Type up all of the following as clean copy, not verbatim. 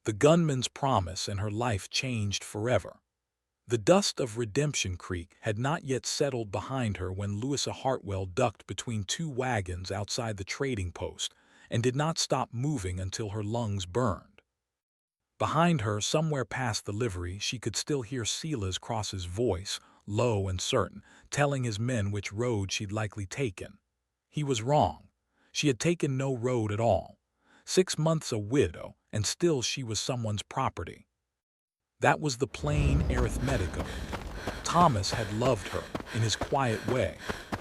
The gunman's promise, and her life changed forever. The dust of Redemption Creek had not yet settled behind her when Louisa Hartwell ducked between two wagons outside the trading post and did not stop moving until her lungs burned. Behind her, somewhere past the livery, she could still hear Silas Cross's voice, low and certain, telling his men which road she'd likely taken. He was wrong. She had taken no road at all. 6 months a widow, and still she was someone's property. That was the plain arithmetic of it. Thomas had loved her, in his quiet way,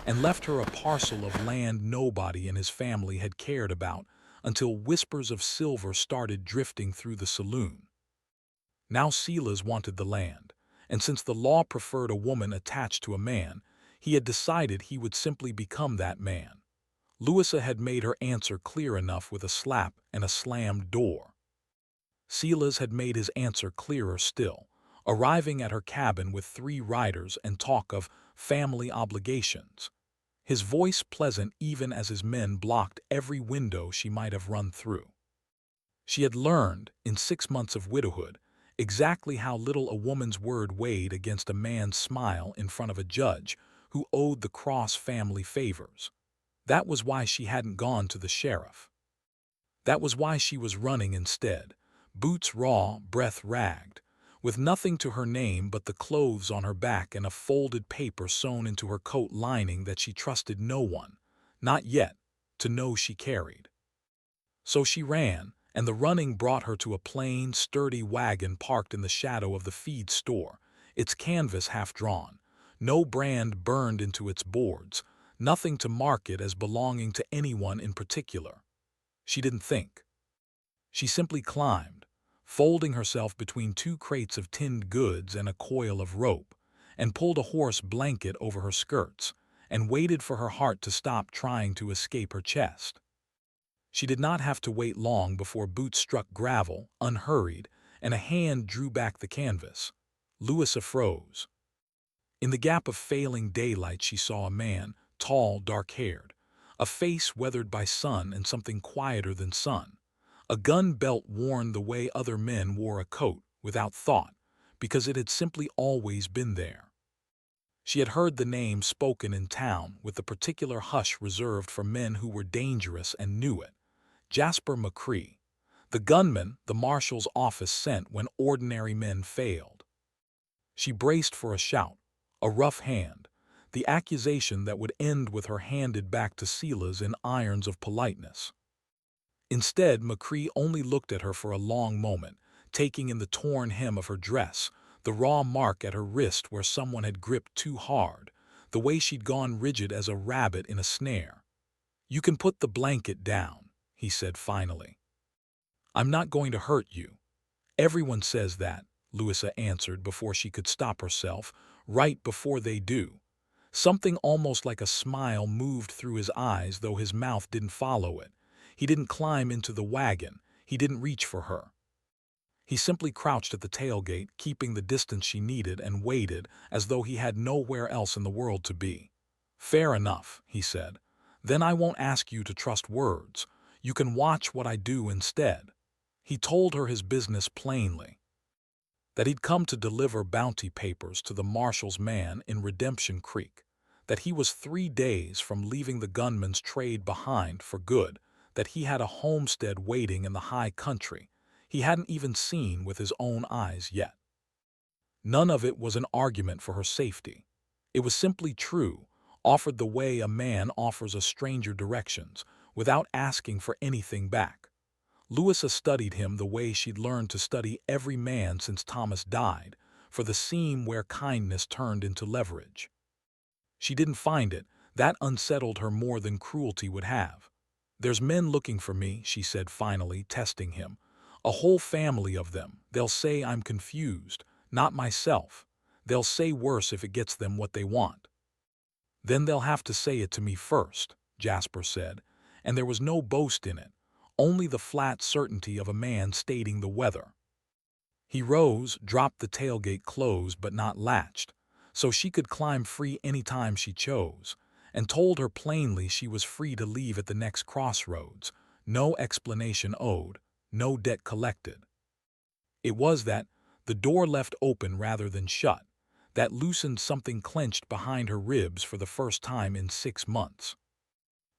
and left her a parcel of land nobody in his family had cared about until whispers of silver started drifting through the saloon. Now Silas wanted the land, and since the law preferred a woman attached to a man, he had decided he would simply become that man. Louisa had made her answer clear enough with a slap and a slammed door. Silas had made his answer clearer still, arriving at her cabin with 3 riders and talk of family obligations. His voice pleasant even as his men blocked every window she might have run through. She had learned, in 6 months of widowhood, exactly how little a woman's word weighed against a man's smile in front of a judge who owed the Cross family favors. That was why she hadn't gone to the sheriff. That was why she was running instead, boots raw, breath ragged, with nothing to her name but the clothes on her back and a folded paper sewn into her coat lining that she trusted no one, not yet, to know she carried. So she ran, and the running brought her to a plain, sturdy wagon parked in the shadow of the feed store, its canvas half drawn, no brand burned into its boards, nothing to mark it as belonging to anyone in particular. She didn't think. She simply climbed, folding herself between 2 crates of tinned goods and a coil of rope, and pulled a horse blanket over her skirts, and waited for her heart to stop trying to escape her chest. She did not have to wait long before boots struck gravel, unhurried, and a hand drew back the canvas. Louisa froze. In the gap of failing daylight she saw a man, tall, dark-haired, a face weathered by sun and something quieter than sun. A gun belt worn the way other men wore a coat, without thought, because it had simply always been there. She had heard the name spoken in town with the particular hush reserved for men who were dangerous and knew it. Jasper McCrae, the gunman the marshal's office sent when ordinary men failed. She braced for a shout, a rough hand, the accusation that would end with her handed back to Silas in irons of politeness. Instead, McCrae only looked at her for a long moment, taking in the torn hem of her dress, the raw mark at her wrist where someone had gripped too hard, the way she'd gone rigid as a rabbit in a snare. "You can put the blanket down," he said finally. "I'm not going to hurt you." "Everyone says that," Louisa answered before she could stop herself, "right before they do." Something almost like a smile moved through his eyes, though his mouth didn't follow it. He didn't climb into the wagon. He didn't reach for her. He simply crouched at the tailgate, keeping the distance she needed, and waited as though he had nowhere else in the world to be. "Fair enough," he said. "Then I won't ask you to trust words. You can watch what I do instead." He told her his business plainly. That he'd come to deliver bounty papers to the marshal's man in Redemption Creek. That he was 3 days from leaving the gunman's trade behind for good. That he had a homestead waiting in the high country he hadn't even seen with his own eyes yet. None of it was an argument for her safety. It was simply true, offered the way a man offers a stranger directions, without asking for anything back. Louisa studied him the way she'd learned to study every man since Thomas died, for the seam where kindness turned into leverage. She didn't find it. That unsettled her more than cruelty would have. "There's men looking for me," she said finally, testing him. "A whole family of them. They'll say I'm confused, not myself. They'll say worse if it gets them what they want." "Then they'll have to say it to me first," Jasper said, and there was no boast in it, only the flat certainty of a man stating the weather. He rose, dropped the tailgate closed but not latched, so she could climb free any time she chose, and told her plainly she was free to leave at the next crossroads, no explanation owed, no debt collected. It was that the door left open rather than shut, that loosened something clenched behind her ribs for the first time in 6 months.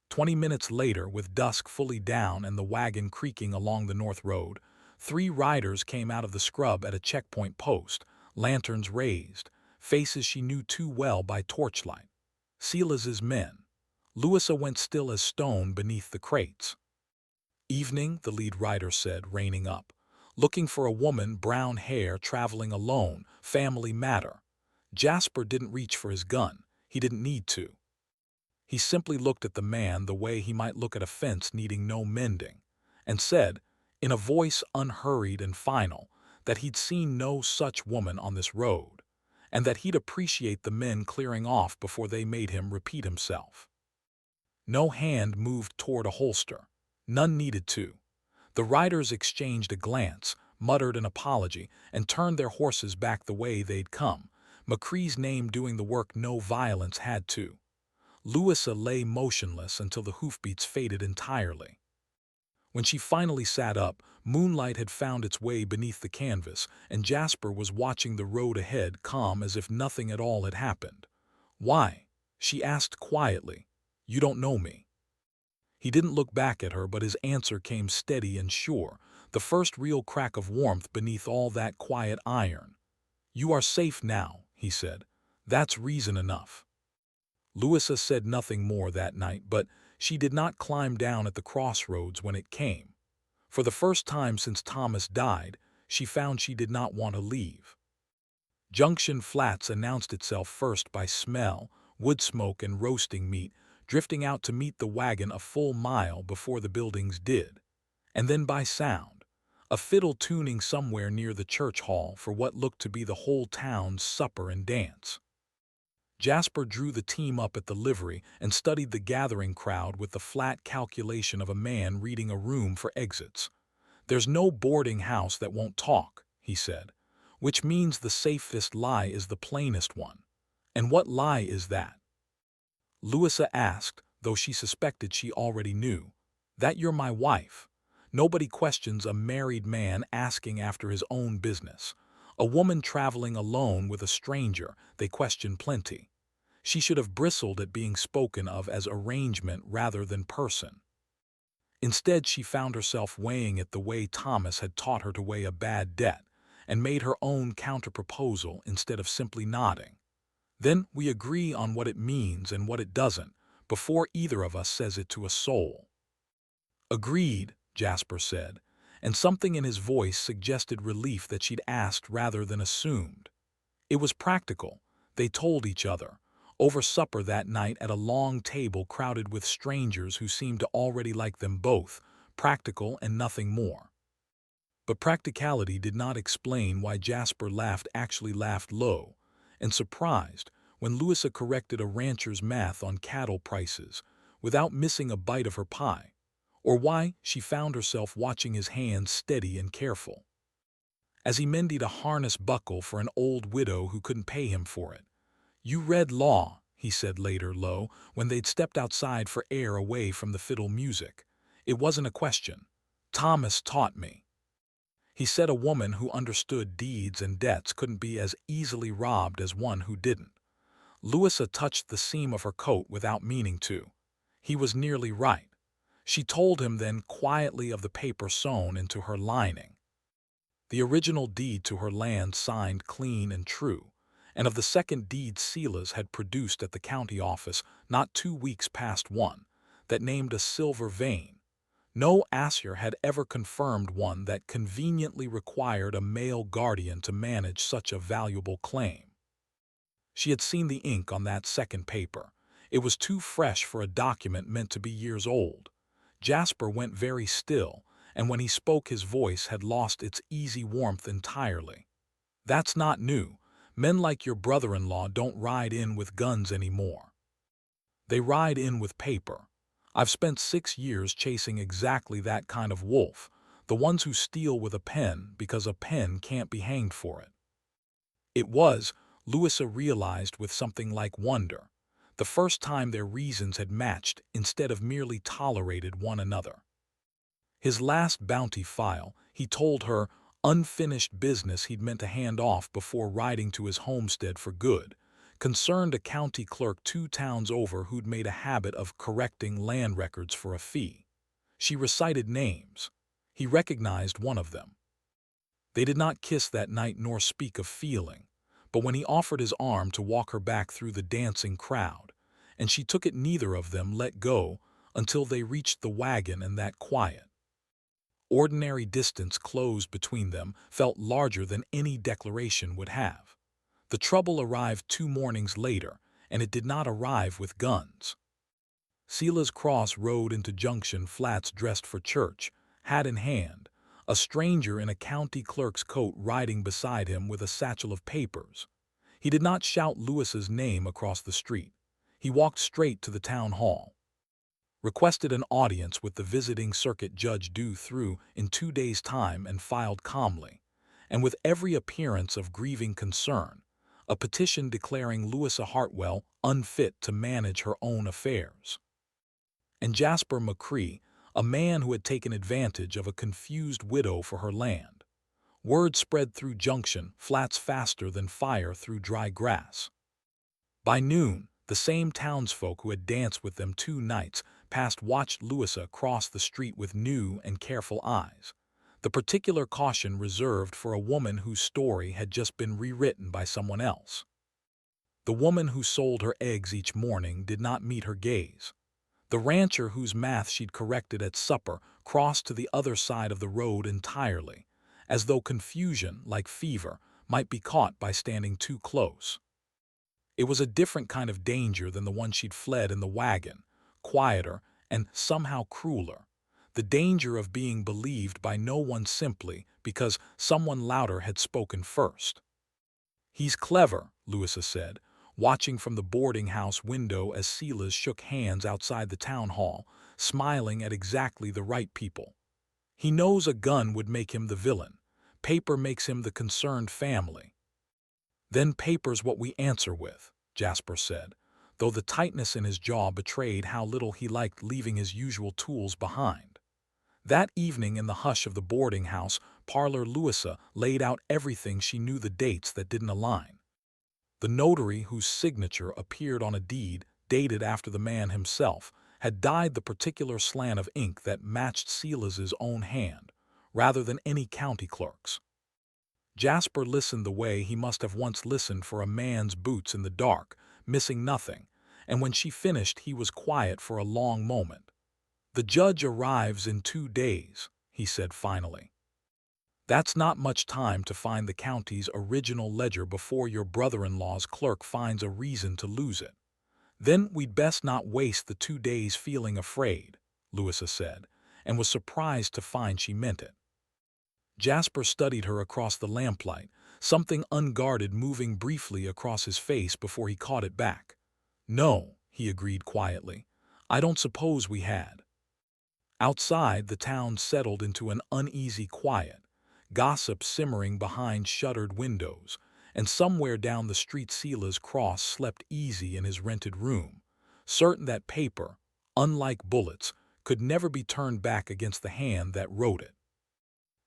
20 minutes later, with dusk fully down and the wagon creaking along the north road, 3 riders came out of the scrub at a checkpoint post, lanterns raised, faces she knew too well by torchlight. Silas's men. Louisa went still as stone beneath the crates. "Evening," the lead rider said, reining up. "Looking for a woman, brown hair, traveling alone, family matter." Jasper didn't reach for his gun. He didn't need to. He simply looked at the man the way he might look at a fence needing no mending, and said, in a voice unhurried and final, that he'd seen no such woman on this road, and that he'd appreciate the men clearing off before they made him repeat himself. No hand moved toward a holster. None needed to. The riders exchanged a glance, muttered an apology, and turned their horses back the way they'd come, McCrae's name doing the work no violence had to. Louisa lay motionless until the hoofbeats faded entirely. When she finally sat up, moonlight had found its way beneath the canvas, and Jasper was watching the road ahead, calm as if nothing at all had happened. "Why?" she asked quietly. "You don't know me." He didn't look back at her, but his answer came steady and sure, the first real crack of warmth beneath all that quiet iron. "You are safe now," he said. "That's reason enough." Louisa said nothing more that night, but she did not climb down at the crossroads when it came. For the first time since Thomas died, she found she did not want to leave. Junction Flats announced itself first by smell, wood smoke, and roasting meat, drifting out to meet the wagon a full mile before the buildings did, and then by sound, a fiddle tuning somewhere near the church hall for what looked to be the whole town's supper and dance. Jasper drew the team up at the livery and studied the gathering crowd with the flat calculation of a man reading a room for exits. "There's no boarding house that won't talk," he said, "which means the safest lie is the plainest one. And what lie is that?" Louisa asked, though she suspected she already knew. "That you're my wife. Nobody questions a married man asking after his own business. A woman traveling alone with a stranger, they question plenty." She should have bristled at being spoken of as arrangement rather than person. Instead, she found herself weighing it the way Thomas had taught her to weigh a bad debt, and made her own counterproposal instead of simply nodding. "Then we agree on what it means and what it doesn't, before either of us says it to a soul." "Agreed," Jasper said, and something in his voice suggested relief that she'd asked rather than assumed. It was practical, they told each other, over supper that night at a long table crowded with strangers who seemed to already like them both, practical and nothing more. But practicality did not explain why Jasper actually laughed low and surprised when Louisa corrected a rancher's math on cattle prices without missing a bite of her pie, or why she found herself watching his hands steady and careful as he mended a harness buckle for an old widow who couldn't pay him for it. "You read law," he said later, low, when they'd stepped outside for air away from the fiddle music. "It wasn't a question. Thomas taught me. He said a woman who understood deeds and debts couldn't be as easily robbed as one who didn't." Louisa touched the seam of her coat without meaning to. He was nearly right. She told him then quietly of the paper sewn into her lining. The original deed to her land signed clean and true, and of the second deed Silas had produced at the county office not 2 weeks past one, that named a silver vein. No Asher had ever confirmed one that conveniently required a male guardian to manage such a valuable claim. She had seen the ink on that second paper. It was too fresh for a document meant to be years old. Jasper went very still, and when he spoke his voice had lost its easy warmth entirely. "That's not new. Men like your brother-in-law don't ride in with guns anymore. They ride in with paper. I've spent 6 years chasing exactly that kind of wolf, the ones who steal with a pen because a pen can't be hanged for it." It was, Louisa realized with something like wonder, the first time their reasons had matched instead of merely tolerated one another. His last bounty file, he told her, unfinished business he'd meant to hand off before riding to his homestead for good, concerned a county clerk 2 towns over who'd made a habit of correcting land records for a fee. She recited names. He recognized one of them. They did not kiss that night nor speak of feeling, but when he offered his arm to walk her back through the dancing crowd, and she took it, neither of them let go until they reached the wagon, and that quiet, ordinary distance closed between them felt larger than any declaration would have. The trouble arrived 2 mornings later, and it did not arrive with guns. Silas Cross rode into Junction Flats dressed for church, hat in hand, a stranger in a county clerk's coat riding beside him with a satchel of papers. He did not shout Louisa's name across the street. He walked straight to the town hall, requested an audience with the visiting circuit judge due through in 2 days' time, and filed calmly, and with every appearance of grieving concern, a petition declaring Louisa Hartwell unfit to manage her own affairs. And Jasper McCrae, a man who had taken advantage of a confused widow for her land. Word spread through Junction Flats faster than fire through dry grass. By noon, the same townsfolk who had danced with them 2 nights past watched Louisa cross the street with new and careful eyes, the particular caution reserved for a woman whose story had just been rewritten by someone else. The woman who sold her eggs each morning did not meet her gaze. The rancher whose math she'd corrected at supper crossed to the other side of the road entirely, as though confusion, like fever, might be caught by standing too close. It was a different kind of danger than the one she'd fled in the wagon, quieter and somehow crueler, the danger of being believed by no one simply because someone louder had spoken first. "He's clever," Louisa said, watching from the boarding house window as Silas shook hands outside the town hall, smiling at exactly the right people. "He knows a gun would make him the villain. Paper makes him the concerned family." "Then paper's what we answer with," Jasper said, though the tightness in his jaw betrayed how little he liked leaving his usual tools behind. That evening in the hush of the boarding house parlor, Louisa laid out everything she knew, the dates that didn't align. The notary whose signature appeared on a deed dated after the man himself had dyed the particular slant of ink that matched Silas's own hand, rather than any county clerk's. Jasper listened the way he must have once listened for a man's boots in the dark, missing nothing, and when she finished he was quiet for a long moment. "The judge arrives in 2 days," he said finally. "That's not much time to find the county's original ledger before your brother-in-law's clerk finds a reason to lose it. Then we'd best not waste the 2 days feeling afraid," Louisa said, and was surprised to find she meant it. Jasper studied her across the lamplight, something unguarded moving briefly across his face before he caught it back. "No," he agreed quietly, "I don't suppose we had." Outside, the town settled into an uneasy quiet, gossip simmering behind shuttered windows, and somewhere down the street Silas Cross slept easy in his rented room, certain that paper, unlike bullets, could never be turned back against the hand that wrote it.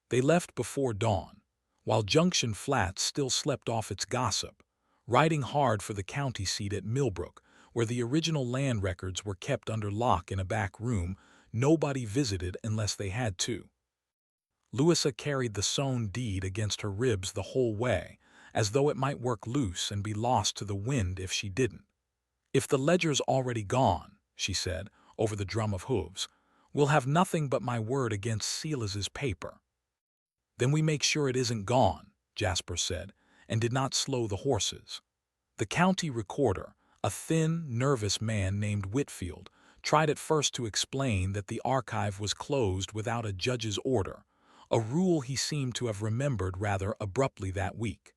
They left before dawn, while Junction Flats still slept off its gossip, riding hard for the county seat at Millbrook, where the original land records were kept under lock in a back room nobody visited unless they had to. Louisa carried the sewn deed against her ribs the whole way, as though it might work loose and be lost to the wind if she didn't. "If the ledger's already gone," she said, over the drum of hooves, "we'll have nothing but my word against Silas's paper." "Then we make sure it isn't gone," Jasper said, and did not slow the horses. The county recorder, a thin, nervous man named Whitfield, tried at first to explain that the archive was closed without a judge's order, a rule he seemed to have remembered rather abruptly that week.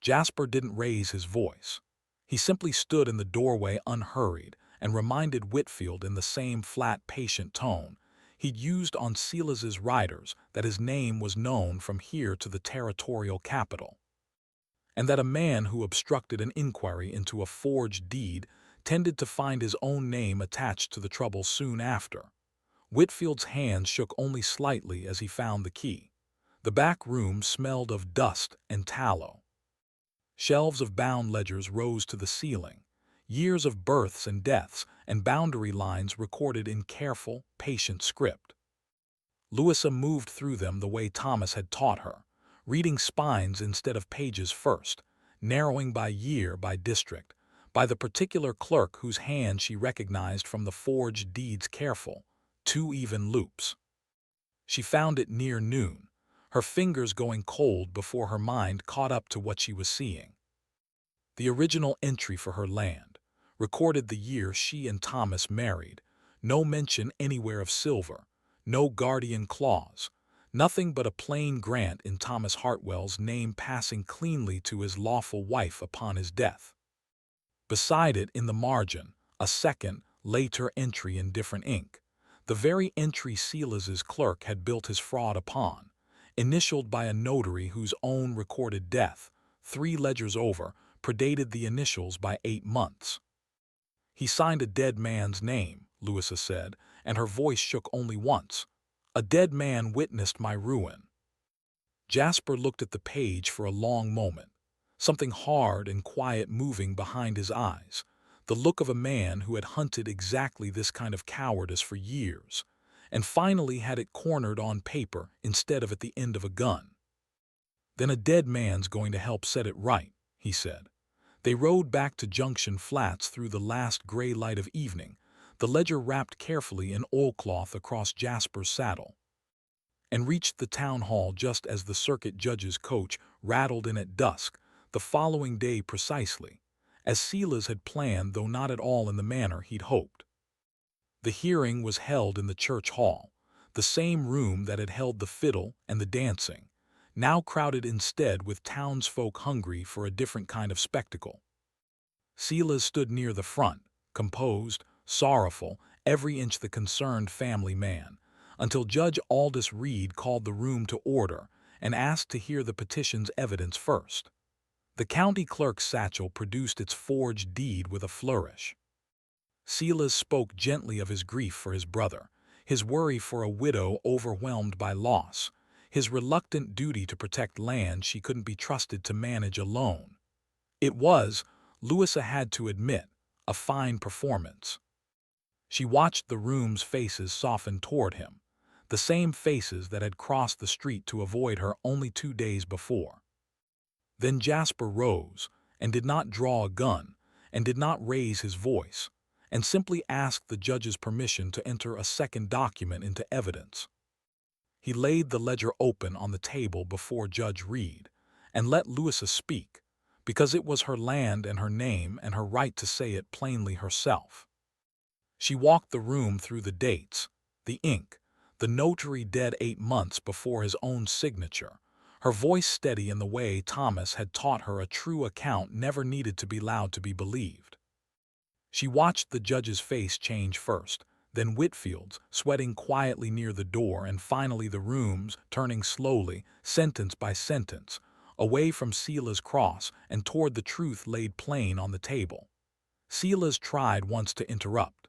Jasper didn't raise his voice. He simply stood in the doorway unhurried and reminded Whitfield in the same flat, patient tone he'd used on Silas's riders that his name was known from here to the territorial capital, and that a man who obstructed an inquiry into a forged deed tended to find his own name attached to the trouble soon after. Whitfield's hand shook only slightly as he found the key. The back room smelled of dust and tallow. Shelves of bound ledgers rose to the ceiling, years of births and deaths and boundary lines recorded in careful, patient script. Louisa moved through them the way Thomas had taught her, reading spines instead of pages first, narrowing by year, by district, by the particular clerk whose hand she recognized from the forged deeds careful, 2 even loops. She found it near noon, her fingers going cold before her mind caught up to what she was seeing. The original entry for her land recorded the year she and Thomas married, no mention anywhere of silver, no guardian clause, nothing but a plain grant in Thomas Hartwell's name passing cleanly to his lawful wife upon his death. Beside it, in the margin, a second, later entry in different ink, the very entry Silas's clerk had built his fraud upon, initialed by a notary whose own recorded death, 3 ledgers over, predated the initials by 8 months. "He signed a dead man's name," Louisa said, and her voice shook only once. "A dead man witnessed my ruin." Jasper looked at the page for a long moment, something hard and quiet moving behind his eyes, the look of a man who had hunted exactly this kind of cowardice for years, and finally had it cornered on paper instead of at the end of a gun. "Then a dead man's going to help set it right," he said. They rode back to Junction Flats through the last gray light of evening, the ledger wrapped carefully in oilcloth across Jasper's saddle, and reached the town hall just as the circuit judge's coach rattled in at dusk, the following day precisely, as Silas had planned, though not at all in the manner he'd hoped. The hearing was held in the church hall, the same room that had held the fiddle and the dancing, now crowded instead with townsfolk hungry for a different kind of spectacle. Silas stood near the front, composed, sorrowful, every inch the concerned family man, until Judge Aldous Reed called the room to order and asked to hear the petition's evidence first. The county clerk's satchel produced its forged deed with a flourish. Silas spoke gently of his grief for his brother, his worry for a widow overwhelmed by loss, his reluctant duty to protect land she couldn't be trusted to manage alone. It was, Louisa had to admit, a fine performance. She watched the room's faces soften toward him, the same faces that had crossed the street to avoid her only 2 days before. Then Jasper rose, and did not draw a gun, and did not raise his voice, and simply asked the judge's permission to enter a second document into evidence. He laid the ledger open on the table before Judge Reed, and let Louisa speak, because it was her land and her name and her right to say it plainly herself. She walked the room through the dates, the ink, the notary dead 8 months before his own signature, her voice steady in the way Thomas had taught her a true account never needed to be allowed to be believed. She watched the judge's face change first, then Whitfield's, sweating quietly near the door, and finally the room's, turning slowly, sentence by sentence, away from Silas Cross and toward the truth laid plain on the table. Silas tried once to interrupt,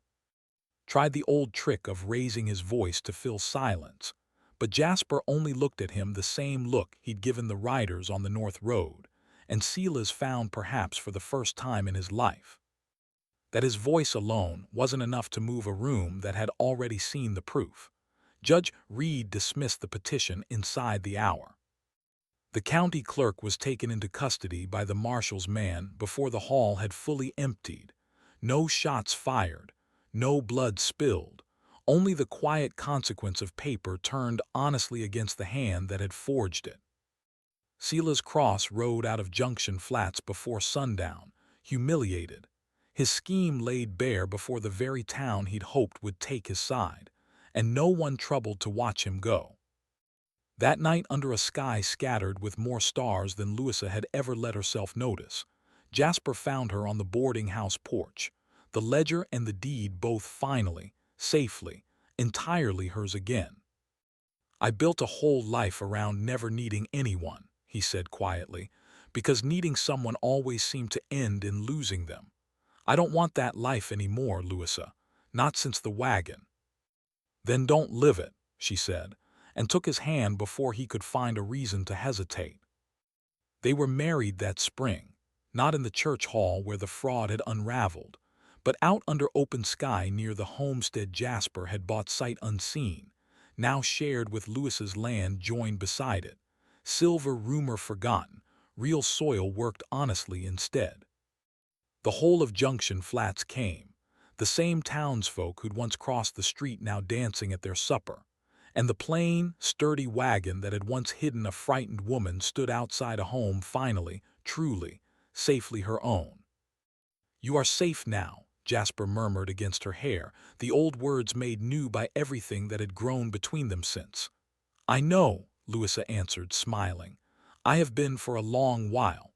tried the old trick of raising his voice to fill silence, but Jasper only looked at him the same look he'd given the riders on the North Road, and Silas found, perhaps for the first time in his life, that his voice alone wasn't enough to move a room that had already seen the proof. Judge Reed dismissed the petition inside the hour. The county clerk was taken into custody by the marshal's man before the hall had fully emptied. No shots fired, no blood spilled, only the quiet consequence of paper turned honestly against the hand that had forged it. Silas Cross rode out of Junction Flats before sundown, humiliated, his scheme laid bare before the very town he'd hoped would take his side, and no one troubled to watch him go. That night, under a sky scattered with more stars than Louisa had ever let herself notice, Jasper found her on the boarding-house porch, the ledger and the deed both finally, safely, entirely hers again. "I built a whole life around never needing anyone," he said quietly, "because needing someone always seemed to end in losing them. I don't want that life anymore, Louisa, not since the wagon." "Then don't live it," she said, and took his hand before he could find a reason to hesitate. They were married that spring, not in the church hall where the fraud had unraveled, but out under open sky near the homestead Jasper had bought sight unseen, now shared with Louis's land joined beside it. Silver rumor forgotten, real soil worked honestly instead. The whole of Junction Flats came, the same townsfolk who'd once crossed the street now dancing at their supper, and the plain, sturdy wagon that had once hidden a frightened woman stood outside a home finally, truly, safely her own. "You are safe now," Jasper murmured against her hair, the old words made new by everything that had grown between them since. "I know," Louisa answered, smiling. "I have been for a long while.